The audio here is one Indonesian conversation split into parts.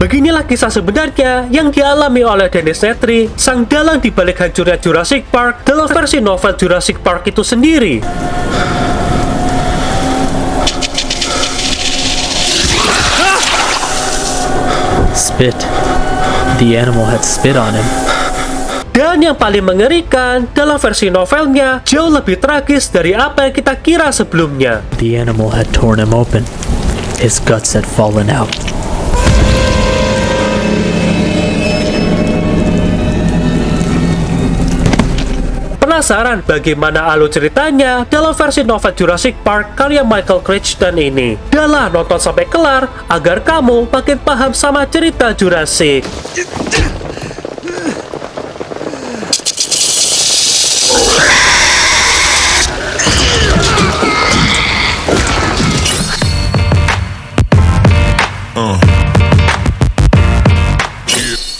Beginilah kisah sebenarnya yang dialami oleh Dennis Nedry, sang dalang di balik hancurnya Jurassic Park dalam versi novel Jurassic Park itu sendiri. Spit. The animal had spit on him. Dan yang paling mengerikan, dalam versi novelnya jauh lebih tragis dari apa yang kita kira sebelumnya. The animal had torn him open. His guts had fallen out. Penasaran bagaimana alur ceritanya dalam versi novel Jurassic Park karya Michael Crichton ini? Dahlah nonton sampai kelar agar kamu makin paham sama cerita Jurassic.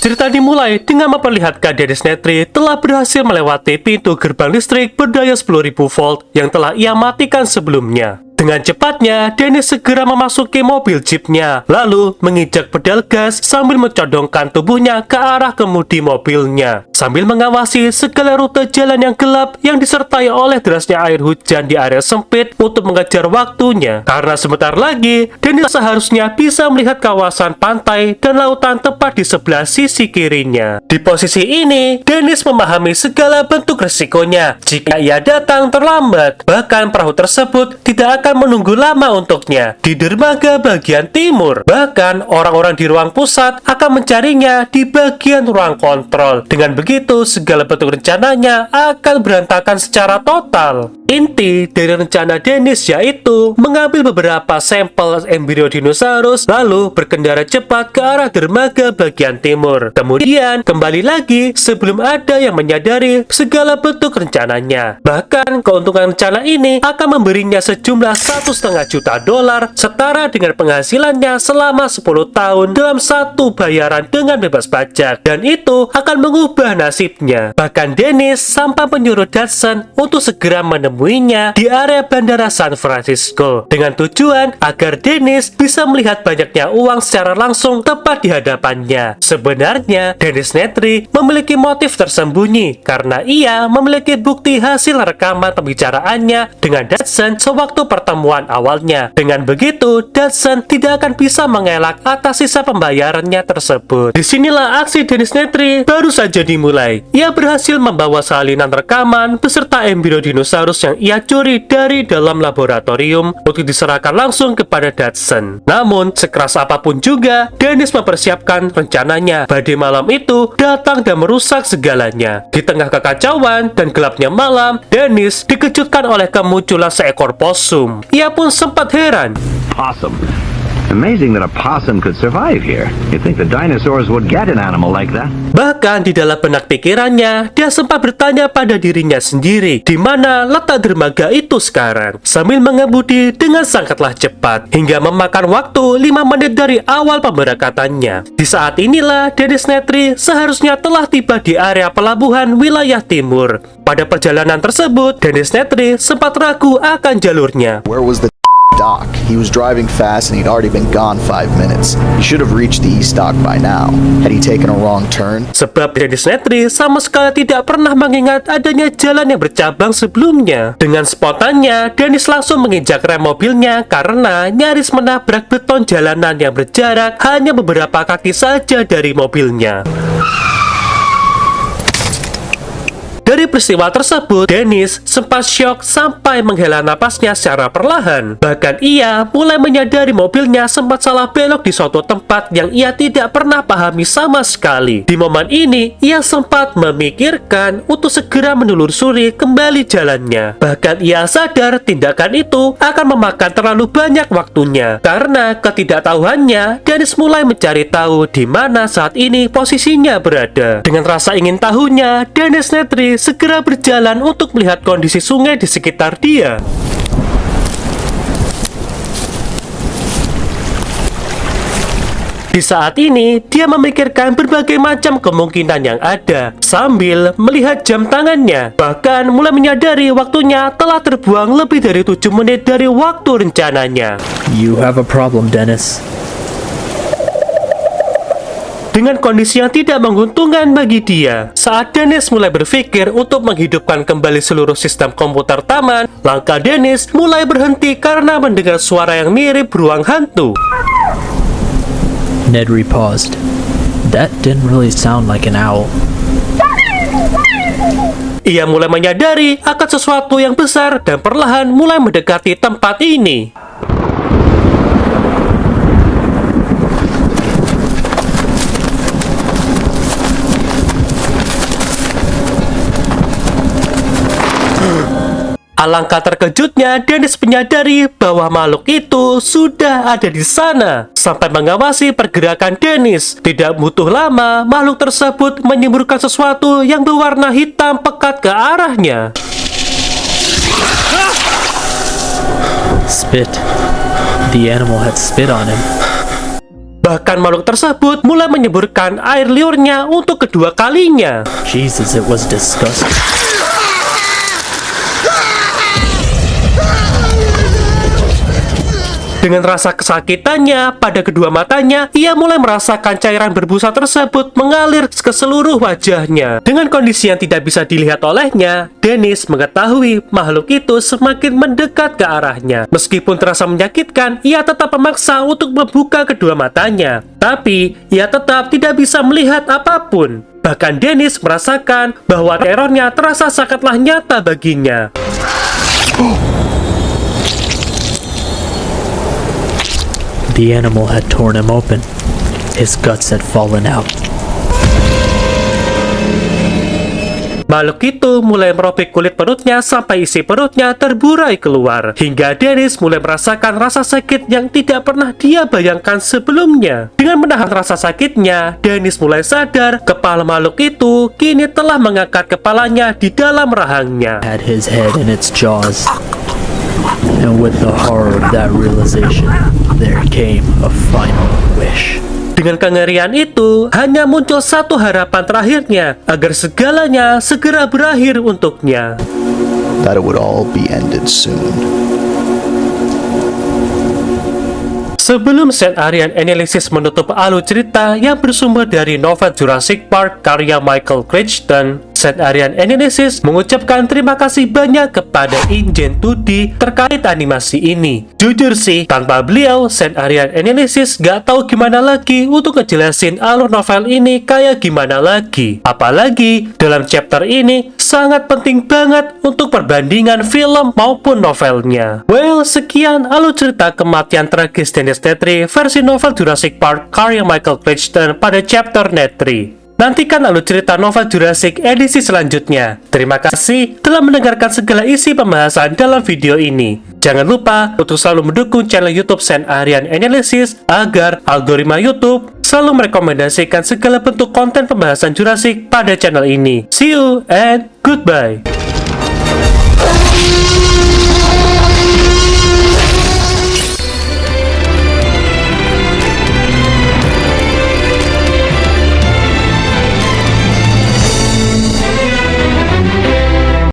Cerita dimulai dengan memperlihatkan Dennis Nedry telah berhasil melewati pintu gerbang listrik berdaya 10.000 volt yang telah ia matikan sebelumnya. Dengan cepatnya, Dennis segera memasuki mobil jeepnya, lalu menginjak pedal gas sambil mencodongkan tubuhnya ke arah kemudi mobilnya, sambil mengawasi segala rute jalan yang gelap yang disertai oleh derasnya air hujan di area sempit untuk mengejar waktunya. Karena sebentar lagi, Dennis seharusnya bisa melihat kawasan pantai dan lautan tepat di sebelah sisi kirinya. Di posisi ini, Dennis memahami segala bentuk resikonya jika ia datang terlambat. Bahkan perahu tersebut tidak akan menunggu lama untuknya di dermaga bagian timur. Bahkan orang-orang di ruang pusat akan mencarinya di bagian ruang kontrol. Dengan begitu, segala bentuk rencananya akan berantakan secara total. Inti dari rencana Dennis yaitu mengambil beberapa sampel embrio dinosaurus lalu berkendara cepat ke arah dermaga bagian timur. Kemudian kembali lagi sebelum ada yang menyadari segala bentuk rencananya. Bahkan keuntungan rencana ini akan memberinya sejumlah $1,5 juta setara dengan penghasilannya selama 10 tahun dalam satu bayaran dengan bebas pajak, dan itu akan mengubah nasibnya. Bahkan Dennis sampai menyuruh Dodson untuk segera menemuinya di area bandara San Francisco dengan tujuan agar Dennis bisa melihat banyaknya uang secara langsung tepat di hadapannya. Sebenarnya Dennis Nedry memiliki motif tersembunyi karena ia memiliki bukti hasil rekaman pembicaraannya dengan Dodson sewaktu pertemuan awalnya. Dengan begitu, Dodson tidak akan bisa mengelak atas sisa pembayarannya tersebut. Disinilah aksi Dennis Nedry baru saja dimulai. Ia berhasil membawa salinan rekaman beserta embrio dinosaurus yang ia curi dari dalam laboratorium untuk diserahkan langsung kepada Dodson. Namun, sekeras apapun juga, Dennis mempersiapkan rencananya. Badai malam itu datang dan merusak segalanya. Di tengah kekacauan dan gelapnya malam, Dennis dikejutkan oleh kemunculan seekor possum. Ia pun sempat heran. Possum. Amazing that a possum could survive here. You'd think the dinosaurs would get an animal like that. Bahkan di dalam benak pikirannya, dia sempat bertanya pada dirinya sendiri, di mana letak dermaga itu sekarang, sambil mengemudi dengan sangatlah cepat, hingga memakan waktu 5 menit dari awal pemberangkatannya. Di saat inilah, Dennis Nedry seharusnya telah tiba di area pelabuhan wilayah timur. Pada perjalanan tersebut, Dennis Nedry sempat ragu akan jalurnya. Where was the dock? He was driving fast and he'd already been gone 5 minutes. He should have reached the east dock by now. Had he taken a wrong turn? Sebab Dennis Nedry sama sekali tidak pernah mengingat adanya jalan yang bercabang sebelumnya. Dengan spontannya, Dennis langsung menginjak rem mobilnya karena nyaris menabrak beton jalanan yang berjarak hanya beberapa kaki saja dari mobilnya. Dari peristiwa tersebut, Dennis sempat syok sampai menghela napasnya secara perlahan. Bahkan ia mulai menyadari mobilnya sempat salah belok di suatu tempat yang ia tidak pernah pahami sama sekali. Di momen ini, ia sempat memikirkan untuk segera menelusuri kembali jalannya. Bahkan ia sadar tindakan itu akan memakan terlalu banyak waktunya. Karena ketidaktahuannya, Dennis mulai mencari tahu di mana saat ini posisinya berada. Dengan rasa ingin tahunya, Dennis Nedry segera berjalan untuk melihat kondisi sungai di sekitar dia. Di saat ini, dia memikirkan berbagai macam kemungkinan yang ada, sambil melihat jam tangannya. Bahkan mulai menyadari waktunya telah terbuang lebih dari 7 menit dari waktu rencananya. You have a problem, Dennis. dengan kondisi yang tidak menguntungkan bagi dia. Saat Dennis mulai berpikir untuk menghidupkan kembali seluruh sistem komputer taman, langkah Dennis mulai berhenti karena mendengar suara yang mirip beruang hantu. Nedry paused. That didn't really sound like an owl. Ia mulai menyadari akan sesuatu yang besar dan perlahan mulai mendekati tempat ini. Alangkah terkejutnya, Dennis menyadari bahwa makhluk itu sudah ada di sana, sampai mengawasi pergerakan Dennis. Tidak butuh lama, makhluk tersebut menyemburkan sesuatu yang berwarna hitam pekat ke arahnya. Spit. The animal had spit on him. Bahkan makhluk tersebut mulai menyemburkan air liurnya untuk kedua kalinya. Jesus, it was disgusting. Dengan rasa kesakitannya pada kedua matanya, ia mulai merasakan cairan berbusa tersebut mengalir ke seluruh wajahnya. Dengan kondisi yang tidak bisa dilihat olehnya, Dennis mengetahui makhluk itu semakin mendekat ke arahnya. Meskipun terasa menyakitkan, ia tetap memaksa untuk membuka kedua matanya. Tapi, ia tetap tidak bisa melihat apapun. Bahkan Dennis merasakan bahwa terornya terasa sangatlah nyata baginya. The animal had torn him open. His guts had fallen out. Makhluk itu mulai merobek kulit perutnya sampai isi perutnya terburai keluar. Hingga Dennis mulai merasakan rasa sakit yang tidak pernah dia bayangkan sebelumnya. Dengan menahan rasa sakitnya, Dennis mulai sadar kepala makhluk itu kini telah mengangkat kepalanya di dalam rahangnya. Had his head in its jaws. And with the horror of that realization, there came a final wish. Dengan kengerian itu, hanya muncul satu harapan terakhirnya, agar segalanya segera berakhir untuknya. That it would all be ended soon. Sebelum St. Arian Analysis menutup alur cerita yang bersumber dari novel Jurassic Park karya Michael Crichton, St. Arian Analysis mengucapkan terima kasih banyak kepada InGen 2D terkait animasi ini. Jujur sih, tanpa beliau, St. Arian Analysis gak tahu gimana lagi untuk ngejelasin alur novel ini kayak gimana lagi. Apalagi, dalam chapter ini sangat penting banget untuk perbandingan film maupun novelnya. Well, sekian alur cerita kematian tragis Dennis Nedry versi novel Jurassic Park karya Michael Crichton pada chapter Nedry. Nantikan alur cerita novel Jurassic edisi selanjutnya. Terima kasih telah mendengarkan segala isi pembahasan dalam video ini. Jangan lupa untuk selalu mendukung channel YouTube St. Arian Analysis agar algoritma YouTube selalu merekomendasikan segala bentuk konten pembahasan Jurassic pada channel ini. See you and goodbye.